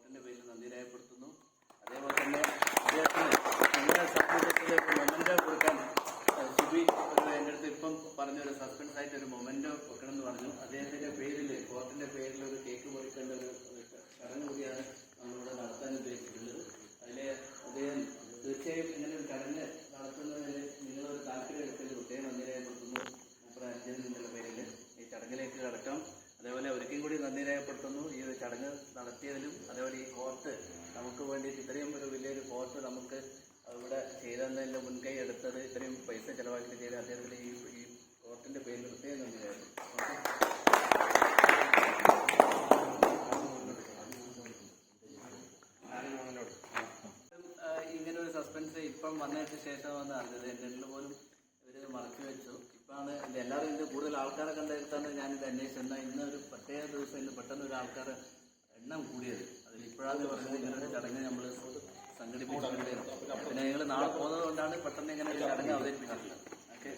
കോർട്ടിന്റെ പേരിൽ നന്ദി രേഖപ്പെടുത്തുന്നു. അതേപോലെ തന്നെ അദ്ദേഹത്തിന് നിങ്ങളുടെ സബ്ജക്റ്റിൽ മൊമെന്റോ കൊടുക്കാൻ സുബി എൻ്റെ അടുത്ത് ഇപ്പം പറഞ്ഞൊരു സസ്പെൻസ് ആയിട്ട് ഒരു മൊമെന്റോ വെക്കണം എന്ന് പറഞ്ഞു. അദ്ദേഹത്തിന്റെ പേരിൽ കോർട്ടിന്റെ പേരിൽ ഒരു കേക്ക് മുറിക്കേണ്ട ഒരു ചടങ്ങ് കൂടിയാണ് നമ്മളിവിടെ നടത്താൻ ഉദ്ദേശിച്ചിട്ടുള്ളത്. അതിൽ അദ്ദേഹം തീർച്ചയായും ഇങ്ങനെ ഒരു ചടങ്ങ് നടത്തുന്നതിന് നിങ്ങളൊരു താല്പര്യം എടുക്കൽ പ്രത്യേകം നന്ദി രേഖപ്പെടുത്തുന്നു. അർജന്റീനയുടെ പേരിൽ ഈ ചടങ്ങിലേക്ക് കടക്കാം. അതേപോലെ ഒരിക്കലും കൂടി നന്ദി രേഖപ്പെടുത്തുന്നു ഈ ഒരു ചടങ്ങ് നടത്തിയതിലും. അതേപോലെ ഈ കോർട്ട് നമുക്ക് വേണ്ടിയിട്ട് ഇത്രയും ഒരു വലിയൊരു കോർട്ട് നമുക്ക് ഇവിടെ ചെയ്തതിൻ്റെ മുൻകൈ എടുത്തത്, ഇത്രയും പൈസ ചെലവാക്കി ചെയ്ത അദ്ദേഹത്തിന് ഈ കോർട്ടിന്റെ പേരിൽ പ്രത്യേകം നന്ദി രേഖപ്പെടുത്തുന്നു. ഇങ്ങനെ ഒരു സസ്പെൻസ് ഇപ്പം വന്നതിന് ശേഷമാണ് അറിഞ്ഞത്. എൻ്റെ പോലും ഇവര് മറച്ചു വെച്ചു. ഇപ്പാണ് എല്ലാവരും ഇത് കൂടുതൽ ആൾക്കാരെ കണ്ടെടുത്താണ് ഞാനിത് അന്വേഷിച്ചത്. ഇന്ന് ഒരു പ്രത്യേക ദിവസം ഇന്ന് പെട്ടെന്ന് ഒരു ആൾക്കാർ എണ്ണം കൂടിയത്. അതിൽ ഇപ്പോഴാണ് പറഞ്ഞത് ഇങ്ങനൊരു ചടങ്ങ് നമ്മൾ സംഘടിപ്പിച്ചിട്ടുണ്ട്. പിന്നെ നിങ്ങൾ നാളെ പോകുന്നത് കൊണ്ടാണ് പെട്ടെന്ന് ഇങ്ങനെ ഒരു ചടങ്ങ് അവതരിപ്പിച്ചിട്ടുള്ളത്. ഓക്കെ.